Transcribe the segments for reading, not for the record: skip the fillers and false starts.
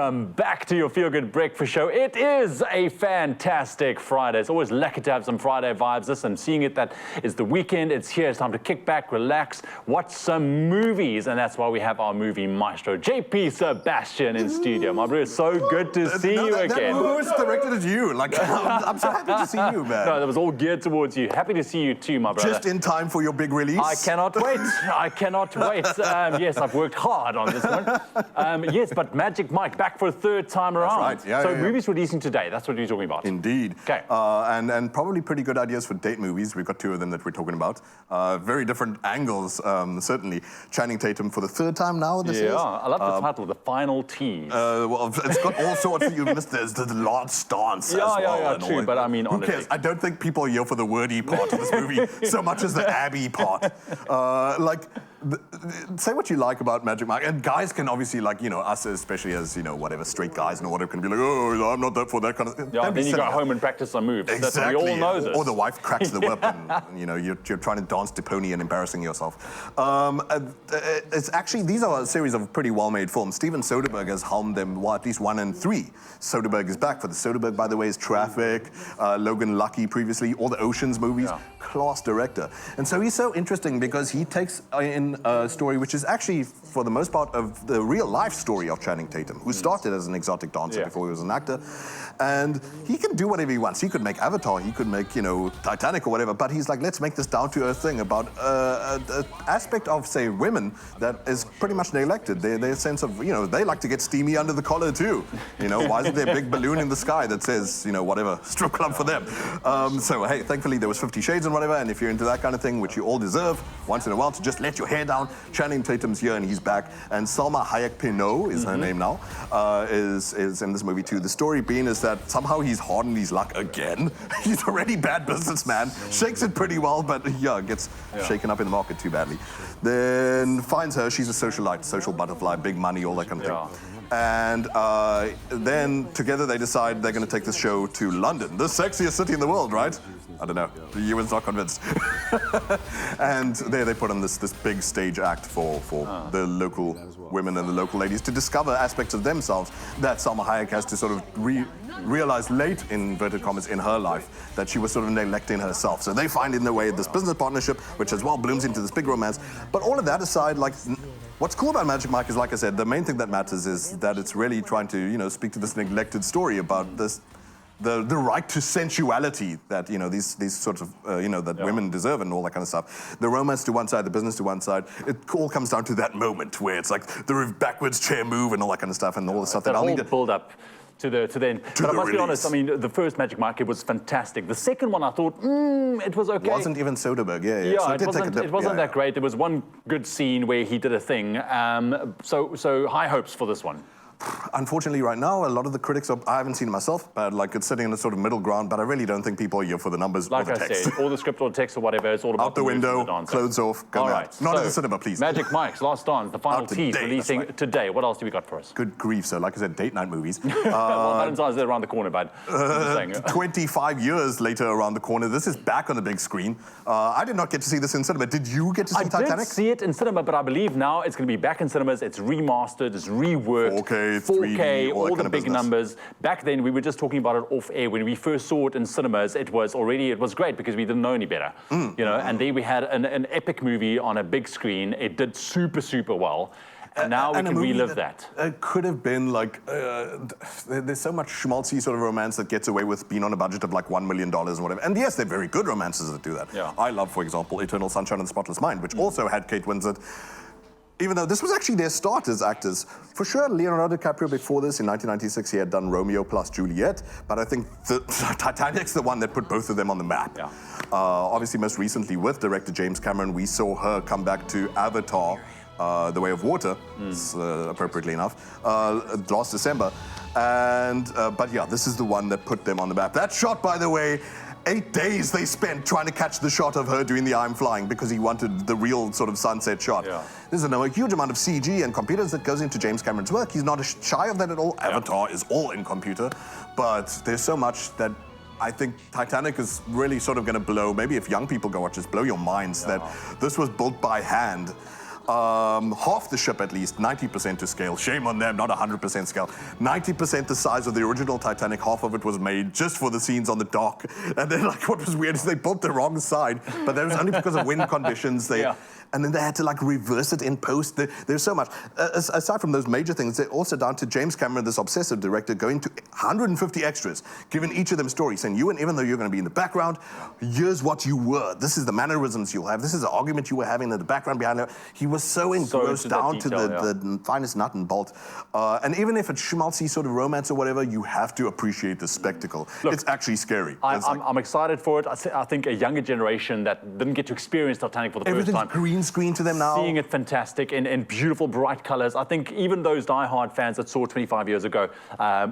Welcome back to your Feel Good Breakfast Show. It is a fantastic Friday. It's always lucky to have some Friday vibes. Listen, seeing it that is the weekend. It's here. It's time to kick back, relax, watch some movies. And that's why we have our movie maestro, JP Sebastian, in studio. My brother, it's so good to see you again. That was directed at you. I'm so happy to see you, man. No, that was all geared towards you. Happy to see you too, my brother. Just in time for your big release. I cannot wait. I cannot wait. Yes, I've worked hard on this one. Yes, but Magic Mike back for a third time around. That's right. So movies releasing today. That's what you're talking about. Indeed. Okay. And probably pretty good ideas for date movies. We've got two of them that we're talking about. Very different angles, certainly. Channing Tatum for the third time now. This is. Yeah, I love the title, The Final Tease. Well, it's got all sorts. You missed there's the last dance as well. Yeah, true. But I mean, who honestly, cares? I don't think people are here for the wordy part of this movie so much as the Abby part. Say what you like about Magic Mike, and guys can obviously, like, you know, us especially as, you know, whatever, straight guys and whatever, can be like, oh, I'm not that for that kind of thing. Yeah, then you go home and practice some moves. Exactly. That's what we all know this. Or the wife cracks the whip and, you know, you're trying to dance to Pony and embarrassing yourself. It's actually, these are a series of pretty well-made films. Steven Soderbergh has helmed them, at least 1 and 3. Soderbergh is back. For the Soderbergh, by the way, is Traffic, Logan Lucky previously, all the Oceans movies. Yeah. Class director. And so he's so interesting because he takes in a story which is actually, for the most part, of the real life story of Channing Tatum, who started as an exotic dancer before he was an actor. And he can do whatever he wants. He could make Avatar, he could make, you know, Titanic or whatever, but he's like, let's make this down-to-earth thing about an aspect of, say, women that is pretty much neglected. Their sense of, you know, they like to get steamy under the collar too. You know, why isn't there a big balloon in the sky that says, you know, whatever, strip club for them? So, hey, thankfully there was 50 Shades and whatever, and if you're into that kind of thing, which you all deserve, once in a while, to just let your hair down, Channing Tatum's here and he's back, and Salma Hayek-Pinault is her name now, is in this movie too. The story being is that somehow he's hardened his luck again. He's already bad businessman, shakes it pretty well, but gets shaken up in the market too badly. Then finds her, she's a socialite, social butterfly, big money, all that kind of thing. And then together they decide they're going to take this show to London, the sexiest city in the world, right? I don't know. The Ewan's not convinced. And there they put on this big stage act for the local women and the local ladies to discover aspects of themselves that Salma Hayek has to sort of realize late, in inverted commas, in her life, that she was sort of neglecting herself. So they find in their way this business partnership, which as well blooms into this big romance. But all of that aside, like, what's cool about Magic Mike is, like I said, the main thing that matters is that it's really trying to, you know, speak to this neglected story about this, the right to sensuality that, you know, these sorts of, you know, that women deserve and all that kind of stuff. The romance to one side, the business to one side, it all comes down to that moment where it's like the backwards chair move and all that kind of stuff and all the stuff that I'll need to build up to the end. But I must be honest, I mean, the first Magic Mike, it was fantastic. The second one, I thought, it was okay. Wasn't even Soderbergh, so it wasn't that great. There was one good scene where he did a thing. So high hopes for this one. Unfortunately, right now, a lot of the critics I haven't seen it myself, but like it's sitting in a sort of middle ground, but I really don't think people are here for the numbers or the text. Like I said, or the script or the text or whatever, it's all about out the window, clothes off, go mad. Not at the cinema, please. Magic Mike's Last Dance, the final tease, releasing today. What else do we got for us? Good grief, so like I said, date night movies. Well, Valentine's Day around the corner, bud. 25 years later around the corner, this is back on the big screen. I did not get to see this in cinema. Did you get to see Titanic? I did see it in cinema, but I believe now it's going to be back in cinemas. It's remastered, it's reworked. 4K, 3D. All the big numbers. Back then, we were just talking about it off air. When we first saw it in cinemas, it was great because we didn't know any better, you know. And there we had an epic movie on a big screen. It did super, super well. And now we can relive that. It could have been like, there's so much schmaltzy sort of romance that gets away with being on a budget of like $1 million and whatever. And yes, they're very good romances that do that. Yeah. I love, for example, Eternal Sunshine of the Spotless Mind, which also had Kate Winslet. Even though this was actually their start as actors. For sure, Leonardo DiCaprio before this, in 1996, he had done Romeo plus Juliet, but I think Titanic's the one that put both of them on the map. Yeah. Obviously, most recently with director James Cameron, we saw her come back to Avatar, The Way of Water, appropriately enough, last December. And, but yeah, this is the one that put them on the map. That shot, by the way, 8 days they spent trying to catch the shot of her doing the I'm flying because he wanted the real sort of sunset shot. Yeah. There's a huge amount of CG and computers that goes into James Cameron's work. He's not shy of that at all. Yeah. Avatar is all in computer, but there's so much that I think Titanic is really sort of going to blow, maybe if young people go watch this, blow your minds that this was built by hand. half the ship at least, 90% to scale. Shame on them, not 100% scale. 90% the size of the original Titanic. Half of it was made just for the scenes on the dock. And then, like, what was weird is they built the wrong side, but that was only because of wind conditions. And then they had to, like, reverse it in post. There's so much. Aside from those major things, they're also down to James Cameron, this obsessive director, going to 150 extras, giving each of them stories, saying, you, and even though you're going to be in the background, here's what you were. This is the mannerisms you'll have. This is the argument you were having in the background behind it. He was so engrossed down to the finest nut and bolt. And even if it's schmaltzy sort of romance or whatever, you have to appreciate the spectacle. Look, it's actually scary. I'm excited for it. I think a younger generation that didn't get to experience Titanic for the first time. Green screen to them now. Seeing it fantastic in beautiful, bright colors. I think even those die-hard fans that saw it 25 years ago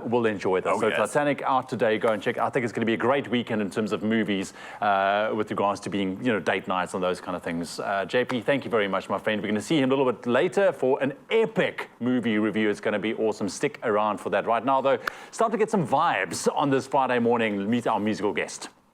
will enjoy this. Titanic out today, go and check. I think it's going to be a great weekend in terms of movies with regards to being, date nights and those kind of things. JP, thank you very much, my friend. We're going to see him a little bit later for an epic movie review. It's going to be awesome. Stick around for that. Right now, though, start to get some vibes on this Friday morning. Meet our musical guest.